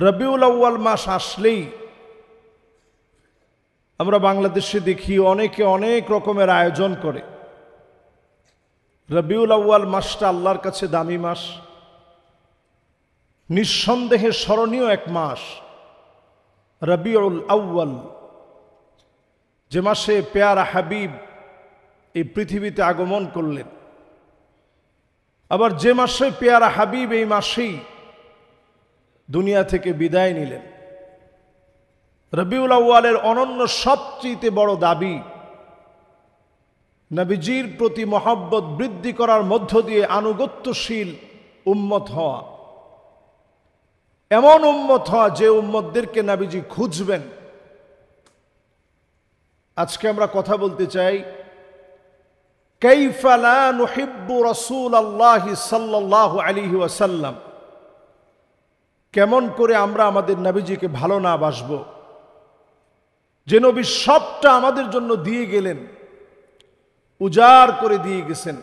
রবিউল আউয়াল মাস আসলেই আমরা বাংলাদেশে দেখি অনেকে অনেক রকমের আয়োজন করে। রবিউল আউয়াল মাসটা আল্লাহর কাছে দামি মাস, নিঃসন্দেহে স্মরণীয় এক মাস রবিউল আউয়াল, যে মাসে পেয়ারা হাবিব এই পৃথিবীতে আগমন করলেন। আবার যে মাসে পেয়ারা হাবিব এই মাসেই দুনিয়া থেকে বিদায় নিলেন। রবিউল আউয়ালের অনন্য সবচেয়ে বড় দাবি নবীজির প্রতি মহব্বত বৃদ্ধি করার মধ্য দিয়ে আনুগত্যশীল উম্মত হওয়া, এমন উম্মত হওয়া যে উম্মতদেরকে নবীজি খুঁজবেন। আজকে আমরা কথা বলতে চাই কাইফা লা নুহিব্বু রাসূলুল্লাহি সাল্লাল্লাহু আলাইহি ওয়াসাল্লাম, কেমন করে আমরা আমাদের নবীজিকে ভালো না বাসবো, যে নবী সবটা আমাদের জন্য দিয়ে গেলেন, উজাড় করে দিয়ে গেছেন,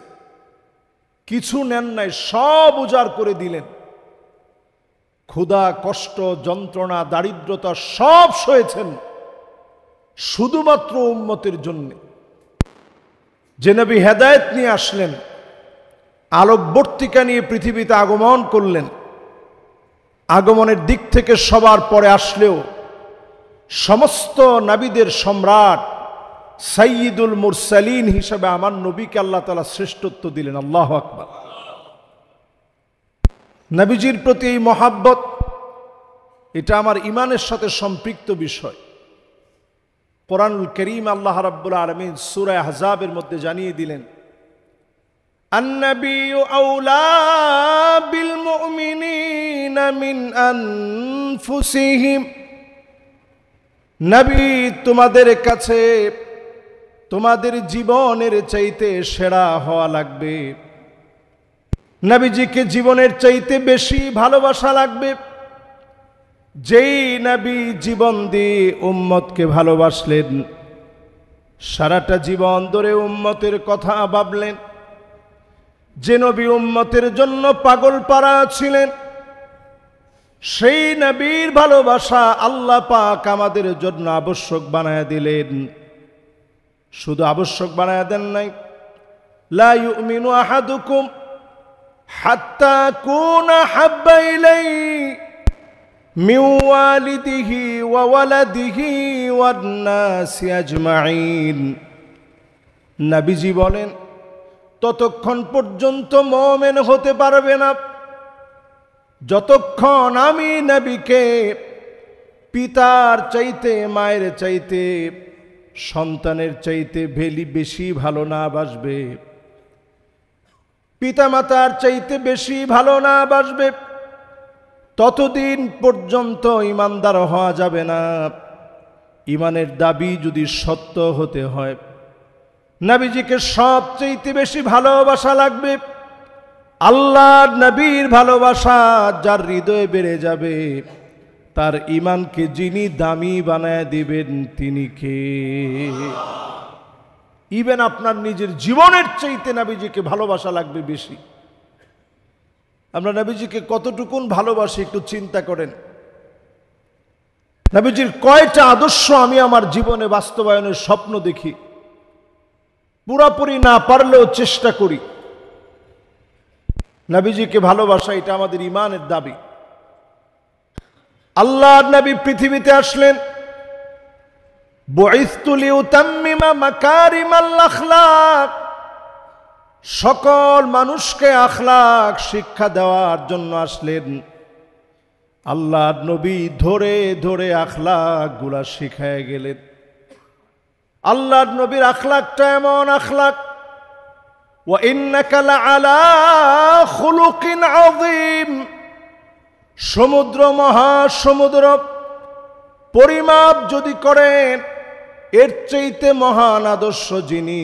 কিছু নেন নাই, সব উজাড় করে দিলেন। ক্ষুধা, কষ্ট, যন্ত্রণা, দারিদ্রতা সব সয়েছেন শুধুমাত্র উম্মতের জন্য। যে নবী হেদায়েত নিয়ে আসলেন, আলোকবর্তিকা নিয়ে পৃথিবীতে আগমন করলেন, আগমনের দিক থেকে সবার পরে আসলেও সমস্ত নবীদের সম্রাট সাইয়্যিদুল মুরসালিন হিসেবে আমার নবীকে আল্লাহ তাআলা শ্রেষ্ঠত্ব দিলেন। আল্লাহু আকবার। নবীজির প্রতি এই মহাব্বত, এটা আমার ঈমানের সাথে সম্পৃক্ত বিষয়। কোরআনুল কারীম আল্লাহ রাব্বুল আলামিন সূরা আহজাবের মধ্যে জানিয়ে দিলেন, আন-নাবিয়্যু আওলা বিল মুমিনিনা মিন আনফুসিহিম, নবী তোমাদের কাছে তোমাদের জীবনের চাইতে সেরা হওয়া লাগবে। নবীজিকে জীবনের চাইতে বেশি ভালোবাসা লাগবে। যেই নবী জীবন দিয়ে উম্মতকে ভালোবাসলেন, সারাটা জীবন ধরে উম্মতের কথা ভাবলেন, যে নবী উম্মতের জন্য পাগল পারা ছিলেন, সেই নবীর ভালোবাসা আল্লাহ পাক আমাদের জন্য আবশ্যক বানায় দিলেন। শুধু আবশ্যক বানায় দেন নাই, লা ইউমিনু আহাদুকুম হাত্তা কুনা হাব্বা ইলাইহি মিন ওয়ালিদিহি ওয়া ওয়ালাদিহি ওয়ান নাসি আজমাইন। নবীজি বলেন, ততক্ষণ পর্যন্ত মুমিন হতে পারবে না যতক্ষণ আমি নবীকে পিতার চাইতে, মায়ের চাইতে, সন্তানের চাইতে বেশি ভালো না বাসবে, পিতামাতার চাইতে বেশি ভালো না বাসবে, ততদিন পর্যন্ত ঈমানদার হওয়া যাবে না। ঈমানের দাবি যদি সত্য হতে হয়, নবীজিকে সবচাইতে বেশি ভালোবাসা লাগবে। আল্লাহর নবীর ভালোবাসা যার হৃদয়ে বেড়ে যাবে, তার ঈমানকে যিনি দামি বানায় দিবেন তিনি কে? ইভেন আপনার নিজের জীবনের চাইতে নবীজিকে ভালোবাসা লাগবে বেশি। আমরা নবীজিকে কতটুকুন ভালোবাসি একটু চিন্তা করেন। নবীজির কয়টা আদর্শ আমি আমার জীবনে বাস্তবায়নের স্বপ্ন দেখি, পুরোপুরি না পারলেও চেষ্টা করি। নবীজিকে ভালোবাসা এটা আমাদের ঈমানের দাবি। আল্লাহর নবী পৃথিবীতে আসলেন, বুইসতু লিউতাম্মিমা মাকারিমাল আখলাক, সকল মানুষকে আখলাক শিক্ষা দেওয়ার জন্য আসলেন। আল্লাহর নবী ধরে ধরে আখলাক গুলা শিখায় গেলেন। আল্লাহর নবীর আখলাকটা এমন আখলাক, ওয়া ইন্নাকা লাআলা খুলুকিন আযীম, সমুদ্র মহাসমুদ্র পরিমাপ যদি করেন, এর চাইতে মহান আদর্শ যিনি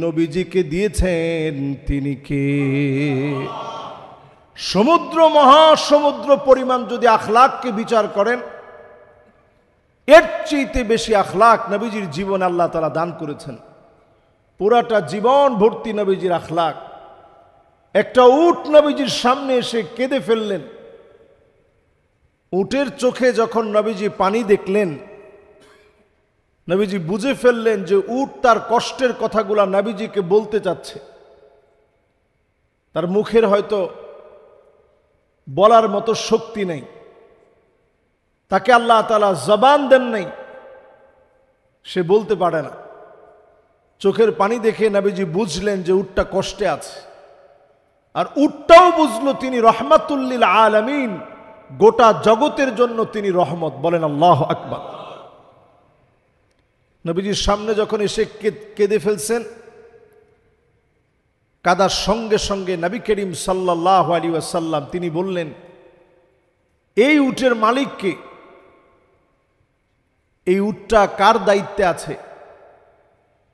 নবীজিকে দিয়েছেন তিনি কে? সমুদ্র মহাসমুদ্র পরিমাণ যদি আখলাককে বিচার করেন, এর চাইতে বেশি আখলাক নবীজির জীবন আল্লাহ তাআলা দান করেছেন। পুরাটা জীবন ভর্তি নবীজির আখলাক। একটা উট নবীজির সামনে এসে কেঁদে ফেললেন, উটের চোখে যখন নবীজি পানি দেখলেন, নবীজি বুঝে ফেললেন যে উট তার কষ্টের কথাগুলা নবীজিকে বলতে চাচ্ছে। তার মুখের হয়তো বলার মতো শক্তি নেই, তাকে আল্লাহ তাআলা জবান দেন নাই, সে বলতে পারে না। চোখের পানি দেখে নবীজি বুঝলেন যে উটটা কষ্টে আছে, আর উটটাও বুঝলো তিনি রহমাতুল লিল আলামিন, গোটা জগতের জন্য তিনি রহমত। বলেন আল্লাহু আকবার। নবীজির সামনে যখন এসে কেঁদে ফেলছেন, কাদার সঙ্গে সঙ্গে নবী করিম সাল্লাল্লাহু আলাইহি ওয়াসাল্লাম তিনি বললেন, এই উটের মালিককে, এই উটটা কার দায়িত্বে আছে?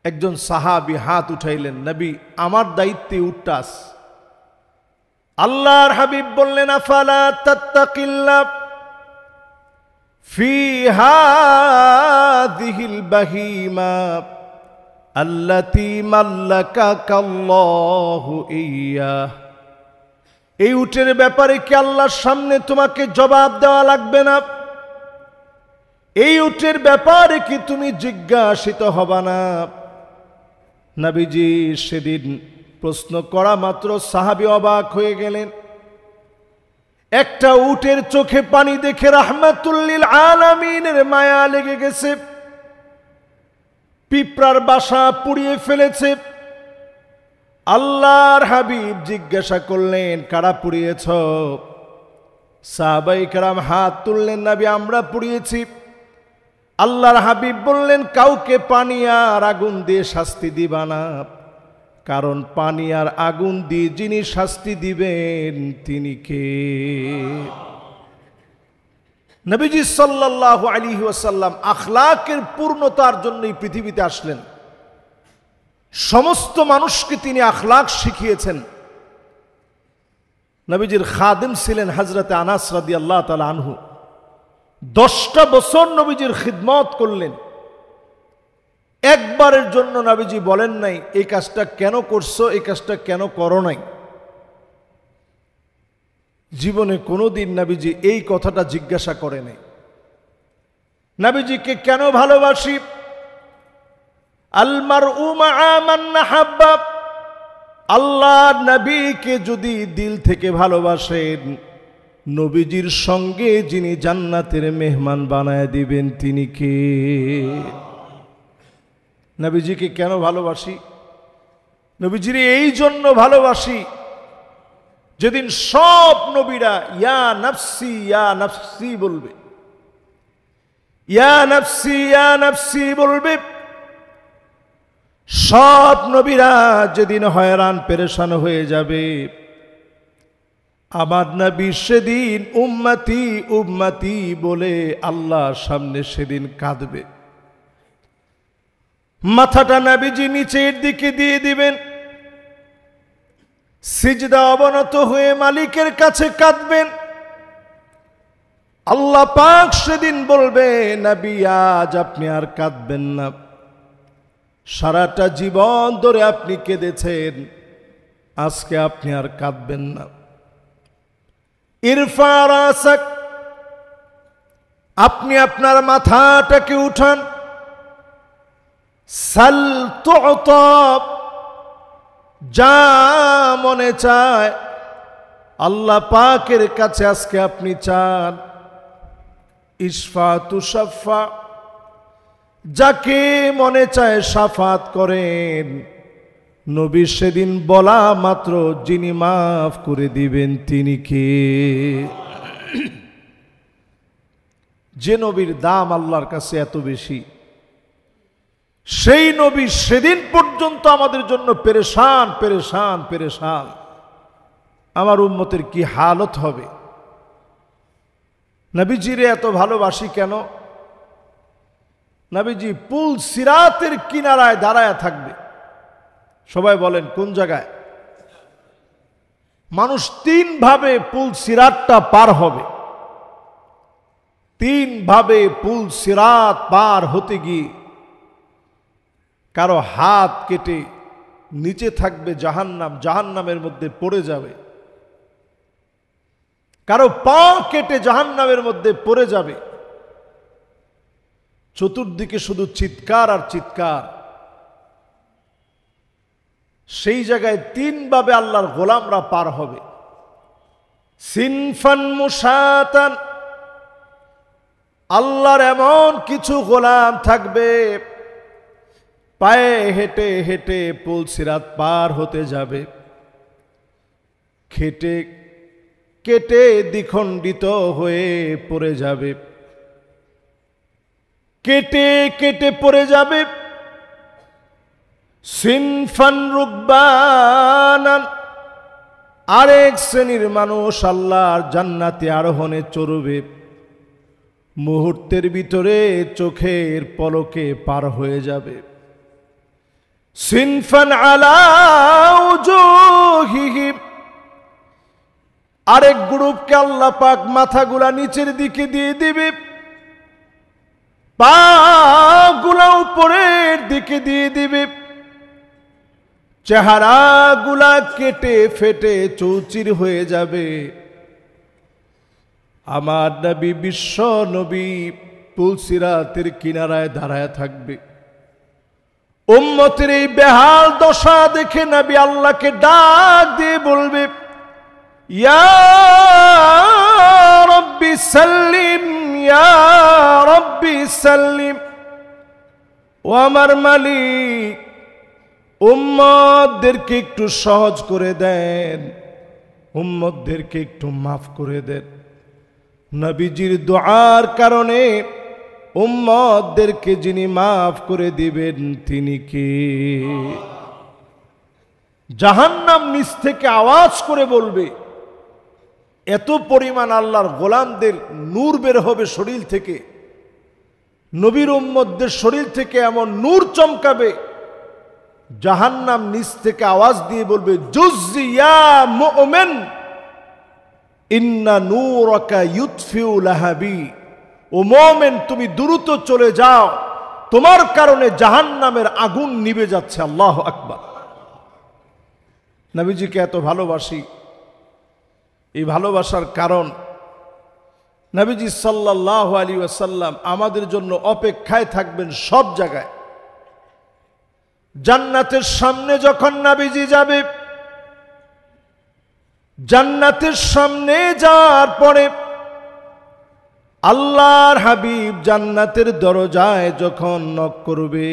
একজন সাহাবী হাত উঠাইলেন, নবী আমার দায়িত্বে উটটা আছে। আল্লাহর হাবিব বললেন, আফালা তাত্তাকিল্লাহ ফি হাযিহিল বাহিমা আল্লাতী মাল্লাকাকাল্লাহু ইয়্যাহ। এই উটের ব্যাপারে কি আল্লাহর সামনে তোমাকে জবাব দেওয়া লাগবে না? এই উটের ব্যাপারে কি তুমি জিজ্ঞাসিত হবা না? নবীজি সেদিন প্রশ্ন করা মাত্র সাহাবী অবাক হয়ে গেলেন। একটা উটের চোখে পানি দেখে রাহমাতুল লিল আলামিনের মায়া লেগে গেছে, পিঁপড়ার বাসা পুড়িয়ে ফেলেছে। আল্লাহর হাবিব জিজ্ঞাসা করলেন, কারা পুড়িয়েছ? সাহাবায়ে কেরাম হাত তুললেন, নবী আমরা পুড়িয়েছি। আল্লাহর হাবিব বললেন, কাউকে পানি আর আগুন দিয়ে শাস্তি দিবা না, কারণ পানি আর আগুন দিয়ে যিনি শাস্তি দিবেন তিনি কে? নবীজি সাল্লাল্লাহু আলাইহি ওয়াসাল্লাম আখলাকের পূর্ণতার জন্য এই পৃথিবীতে আসলেন। সমস্ত মানুষকে তিনি আখলাক শিখিয়েছেন। নবীজির খাদেম ছিলেন হযরতে আনাস রাদিয়াল্লাহু তাআলা আনহু। 10টা বছর নবীজির খিদমত করলেন। একবারের জন্য নবীজি বলেন নাই এই কাজটা কেন করছো, এই কাজটা কেন করো নাই। জীবনে কোনোদিন নবীজি এই কথাটা জিজ্ঞাসা করে নাই। নবীজিকে কেন ভালোবাসি? আল মারউ মাআ মান নাহাব্বা। আল্লাহর নবীকে যদি দিল থেকে ভালোবাসেন, নবীজির সঙ্গে যিনি জান্নাতের মেহমান বানায় দিবেন তিনি কে? নবীজিকে কেন ভালোবাসি? নবীজির এই জন্য ভালোবাসি, যেদিন সব নবীরা ইয়া নাফসি ইয়া নাফসি বলবে, ইয়া নাফসি ইয়া নাফসি বলবে, সব নবীরা যেদিন হয়রান পেরেশান হয়ে যাবে, আমার নবী সেদিন উম্মতি উম্মতি বলে আল্লাহর সামনে সেদিন কাঁদবে। মাথাটা নবীজি নিচের দিকে দিয়ে দিবেন, সিজদা অবনত হয়ে মালিকের কাছে কাঁদবেন। আল্লাহ পাক সেদিন বলবে, নবী আজ আপনি আর কাঁদবেন না, সারাটা জীবন ধরে আপনি কেঁদেছেন, আজকে আপনি আর কাঁদবেন না। ইরফা রাসাক, আপনি আপনার মাথাটাকে উঠান। সাল তু'তা, যা মনে চায় আল্লাহ পাকের কাছে আজকে আপনি চান। ইশফা তুশাফা, যাকে মনে চায় শাফাত করেন। নবী সেদিন বলা মাত্র যিনি মাফ করে দিবেন তিনি কে? যে নবীর দাম আল্লাহর কাছে এত বেশি, সেই নবী সেদিন পর্যন্ত আমাদের জন্য পেরেশান পেরেশান পেরেশান। আমার উম্মতের কি হালত হবে? নবীজিরে এত ভালোবাসি কেন? নবীজি পুল সিরাতের কিনারায় দাঁড়ায় থাকবে। সবাই বলেন কোন জায়গায়? মানুষ 3 ভাবে পুল সিরাতটা পার হবে। 3 ভাবে পুল সিরাত পার হতে গিয়ে কারো হাত কেটে নিচে থাকবে জাহান্নাম, জাহান্নামের মধ্যে পড়ে যাবে। কারো পা কেটে জাহান্নামের মধ্যে পড়ে যাবে। চতুর্দিকে শুধু চিৎকার আর চিৎকার। সেই জায়গায় তিনভাবে আল্লাহর গোলামরা পার হবে। সিনফান মুশাতান, আল্লাহর এমন কিছু গোলাম থাকবে পায়ে হেঁটে হেঁটে পুল সিরাত পার হতে যাবে, খেটে কেটে দ্বিখণ্ডিত হয়ে পড়ে যাবে, কেটে কেটে পড়ে যাবে। সিনফান রুকবানান, আরেক শ্রেণীর মানুষ আল্লাহর জান্নাতে আরোহণে চড়বে, মুহূর্তের ভিতরে চোখের পলকে পার হয়ে যাবে। সিনফান আলা উজুহিহিম, আরেক গ্রুপকে আল্লাহ পাক মাথাগুলা নিচের দিকে দিয়ে দিবে, পাগুলা উপরের দিকে দিয়ে দিবে, চেহারাগুলা কেটে ফেটে চৌচির হয়ে যাবে। আমার নবী, বিশ্ব নবী পুলসিরাতের কিনারায় দাঁড়ায় থাকবে। উম্মতের এই বেহাল দশা দেখে নবী আল্লাহকে ডাক দিয়ে বলবে, ইয়া রব্বি সাল্লিম, ইয়া রব্বি সাল্লিম। ও আমার মালিক, উম্মতদেরকে একটু সহজ করে দেন, উম্মতদেরকে একটু মাফ করে দেন। নবীজির দুআর কারণে উম্মতদেরকে যিনি মাফ করে দিবেন তিনি কে? জাহান্নাম নিচ থেকে আওয়াজ করে বলবে, এত পরিমাণ আল্লাহর গোলামদের নূর বের হবে শরীর থেকে, নবীর উম্মতদের শরীর থেকে এমন নূর চমকাবে, জাহান্নাম নিচ থেকে আওয়াজ দিয়ে বলবে, জুজ্জি ইয়া মুমিন ইন্না নূরাকা ইউতফিউ লাহাবি। ও মুমিন, তুমি দ্রুত চলে যাও, তোমার কারণে জাহান্নামের আগুন নিভে যাচ্ছে। আল্লাহু আকবার। নবীজিকে এত ভালোবাসি, এই ভালোবাসার কারণ নবীজি সাল্লাল্লাহু আলাইহি ওয়াসাল্লাম আমাদের জন্য অপেক্ষায় থাকবেন সব জায়গায়। জান্নাতের সামনে যখন নবীজি যাবে, জান্নাতের সামনে যাওয়ার পরে আল্লাহর হাবিব জান্নাতের দরজায় যখন নক করবে,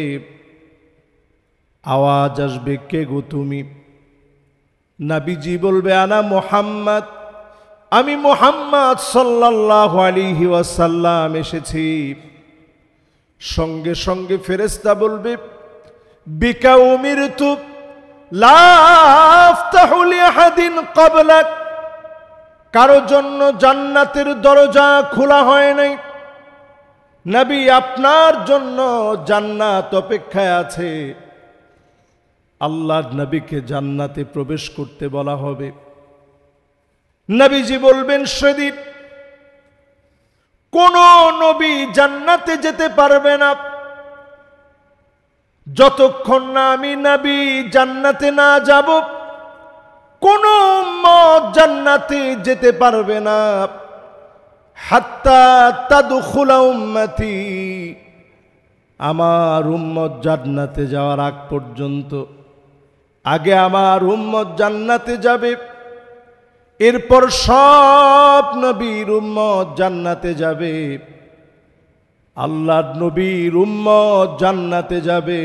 আওয়াজ আসবে, কে গো তুমি? নবীজি বলবে, আনা মুহাম্মদ, আমি মুহাম্মদ সাল্লাল্লাহু আলাইহি ওয়াসাল্লাম এসেছি। সঙ্গে সঙ্গে ফেরেশতা বলবে, বিকা উমিরতু লা আফতাহু লিআহাদিন ক্বাবলাক, কারো জন্য জান্নাতের দরজা খোলা হয় নাই, নবী আপনার জন্য জান্নাত অপেক্ষায় আছে। আল্লাহর নবীকে জান্নাতে প্রবেশ করতে বলা হবে। নবীজি বলবেন, সেদিন কোন নবী জান্নাতে যেতে পারবে না যতক্ষণ না আমি নবী জান্নাতে না যাব। কোন উম্মত জান্নাতে যেতে পারবে না হাত্তা তাদখুলা উম্মতি, আমার উম্মত জান্নাতে যাওয়ার আগ পর্যন্ত। আগে আমার উম্মত জান্নাতে যাবে, এরপর সব নবীর উম্মত জান্নাতে যাবে। আল্লাহর নবীর উম্মত জান্নাতে যাবে,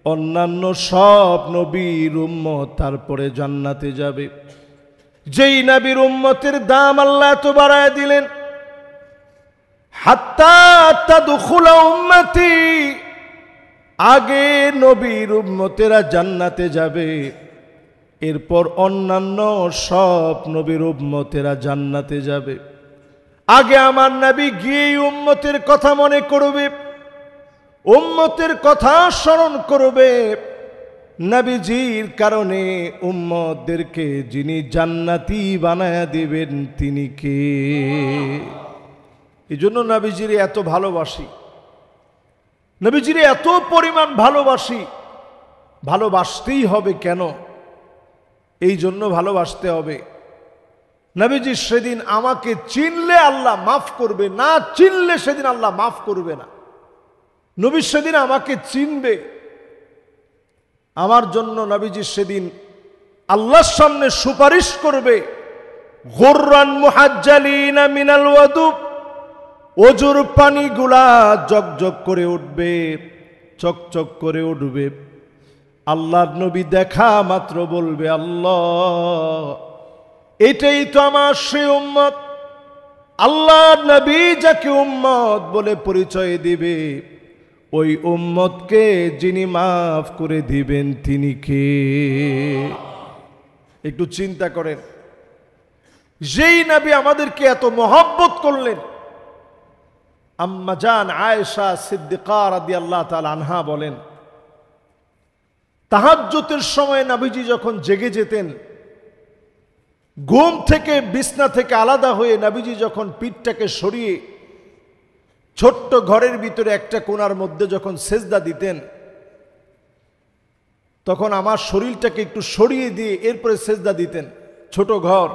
অন্যান্য সব নবীর উম্মত তারপরে জান্নাতে যাবে। যেই নবীর উম্মতের দাম আল্লাহ তো বাড়ায় দিলেন, হাত্তা তাদখুলা উম্মতি, আগে নবীর উম্মতেরা জান্নাতে যাবে, এরপর অন্যান্য সব নবীর উম্মতেরা জান্নাতে যাবে। আগে আমার নবী গিয়ে উম্মতের কথা মনে করবে, উম্মতের কথা স্মরণ করবে। নবীজির কারণে উম্মতদেরকে যিনি জান্নাতি বানায়া দিবেন তিনি কে? এই জন্য নবীজির এত ভালোবাসি, নবীজির এত পরিমাণ ভালোবাসি। ভালোবাসতেই হবে। কেন? এই জন্য ভালোবাসতে হবে, নবীজি সেদিন আমাকে চিনলে আল্লাহ মাফ করবে, না চিনলে সেদিন আল্লাহ মাফ করবে না। নবী সেদিন আমাকে চিনবে, আমার জন্য নবীজি সেদিন আল্লাহর সামনে সুপারিশ করবে। গুররান মুহাজ্জালিনা মিনাল ওয়াদু, ওজুর পানিগুলা জগজগ করে উঠবে, চকচক করে উঠবে। আল্লাহর নবী দেখা মাত্র বলবে, আল্লাহ এটাই তো আমার সেই উম্মত। আল্লাহর নবী যাকে উম্মত বলে পরিচয় দিবে, ওই উম্মতকে যিনি মাফ করে দিবেন তিনি কে? একটু চিন্তা করেন, যেই নবী আমাদেরকে এত মহব্বত করলেন। আম্মা জান আয়েশা সিদ্দিকা রাদিয়াল্লাহু তাআলা আনহা বলেন, তাহাজ্জুদের সময় নবীজি যখন জেগে যেতেন, ঘুম থেকে বিছনা থেকে আলাদা হয়ে নবীজি যখন পিঠটাকে সরিয়ে ছোট্ট ঘরের ভিতরে একটা কোণার মধ্যে যখন সেজদা দিতেন, তখন আমার শরীরটাকে একটু সরিয়ে দিয়ে এরপরে সেজদা দিতেন। ছোট ঘর,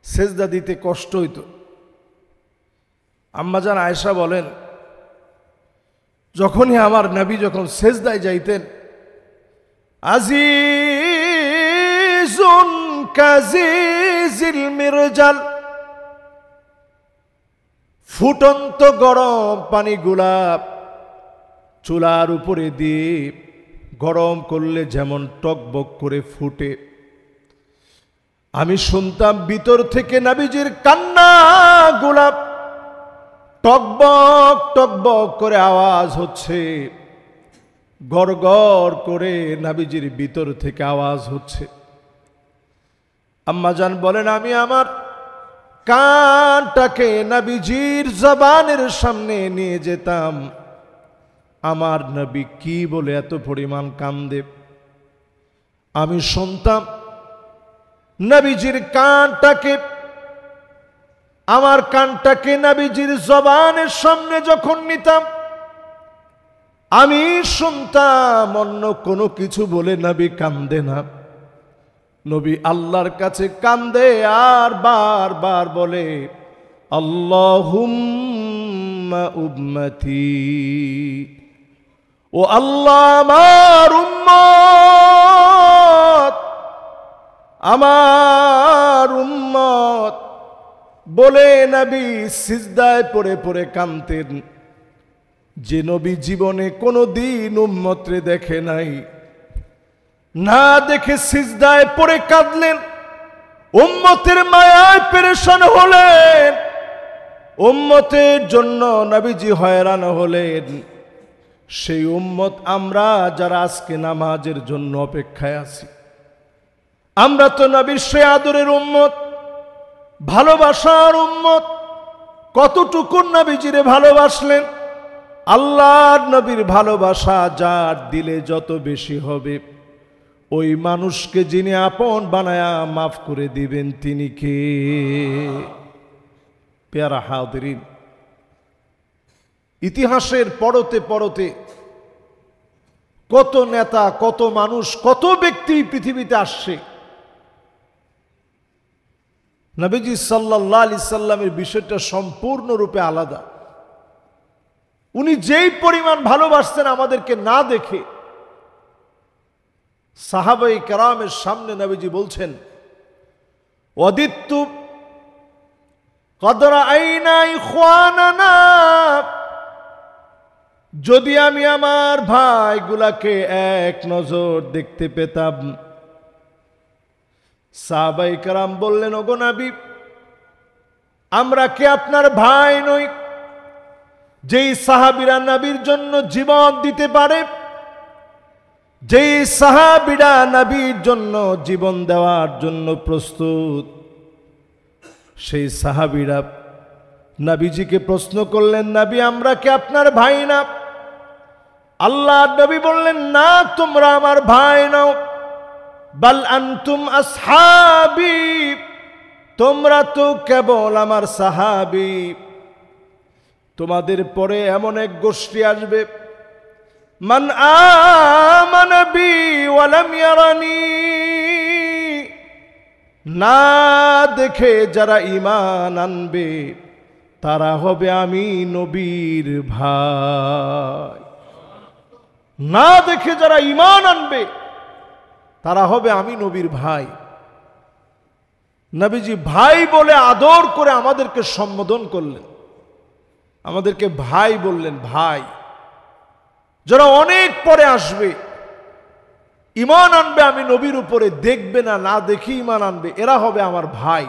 সেজদা দিতে কষ্ট হইত। আম্মাজান আয়েশা বলেন, যখনই আমার নবী যখন সেজদায় যাইতেন, আজিজুন কাজিজিল মিরজাল, ফুটন্ত গরম পানিগুলা চুলার উপরে দিয়ে গরম করলে যেমন টকবক করে ফুটে, আমি শুনতাম ভিতর থেকে নবীজির কান্না গুলা টকবক টকবক করে আওয়াজ হচ্ছে, গড়গড় করে নবীজির ভিতর থেকে আওয়াজ হচ্ছে। আম্মাজান বলেন, আমি আমার কানটাকে নবীজির জবানের সামনে নিয়ে যেতাম, আমার নবী কি বলে এত পরিমাণ কান্দে। আমি শুনতাম নবীজির কানটাকে, আমার কানটাকে নবীজির জবানের সামনে যখন নিতাম, আমি শুনতাম অন্য কোনো কিছু বলে নবী কান্দে না। নবী আল্লাহর কাছে কান্দে আর বারবার বলে, আল্লাহুম্মা উম্মতি, ও আল্লাহ আমার উম্মত, আমার উম্মত বলে নবী সিজদায় পড়ে পড়ে কাঁদতেন। যে নবী জীবনে কোনো দিন উম্মতরে দেখে নাই, না দেখে সিজদায় পড়ে কাঁদলেন, উম্মতের মায়ায় পেরেশান হলেন, উম্মতের জন্য নবীজি হয়রান হলেন। সেই উম্মত আমরা যারা আজকে নামাজের জন্য অপেক্ষায় আছি, আমরা তো নবীর সে আদরের উম্মত, ভালোবাসার উম্মত। কতটুকু নবীজিরে ভালোবাসলেন। আল্লাহর নবীর ভালোবাসা যার দিলে যত বেশি হবে, ওই মানুষকে যিনি আপন বানায়া মাফ করে দিবেন তিনি কে? পেয়ারা হাদিরিন, ইতিহাসের পরতে পরতে কত নেতা, কত মানুষ, কত ব্যক্তি পৃথিবীতে আসছে। নবীজি সাল্লাল্লাহু আলাইহি সাল্লামের বিষয়টা সম্পূর্ণরূপে আলাদা। উনি যেই পরিমাণ ভালোবাসতেন আমাদেরকে না দেখে, সাহাবায়ে কেরামের সামনে নবীজি বলছেন, ওয়াদিত্তু কদ রাআইনা ইখওয়ানানা, যদি আমি আমার ভাইগুলাকে এক নজর দেখতে পেতাম। সাহাবায়ে কেরাম বললেন, ওগো নবী, আমরা কি আপনার ভাই নই? যেই সাহাবীরা নবীর জন্য জীবন দিতে পারে, যেই সাহাবীরা নবীর জন্য জীবন দেওয়ার জন্য প্রস্তুত, সেই সাহাবীরা নবীজিকে প্রশ্ন করলেন, নবী আমরা কি আপনার ভাই না? আল্লাহর নবী বললেন, না, তোমরা আমার ভাই নাও, বাল আনতুম আসহাবি, তোমরা তো কেবল আমার সাহাবী। তোমাদের পরে এমন এক গোষ্ঠী আসবে, মান আমানা বি ওয়া লাম ইয়ারানি, না দেখে যারা ঈমান আনবে তারা হবে আমি নবীর ভাই। না দেখে যারা ঈমান আনবে তারা হবে আমি নবীর ভাই। নবীজি ভাই বলে আদর করে আমাদেরকে সম্বোধন করলেন, আমাদেরকে ভাই বললেন। ভাই যারা অনেক পরে আসবে, ঈমান আনবে আমি নবীর উপরে, দেখবে না, না দেখে ঈমান আনবে, এরা হবে আমার ভাই।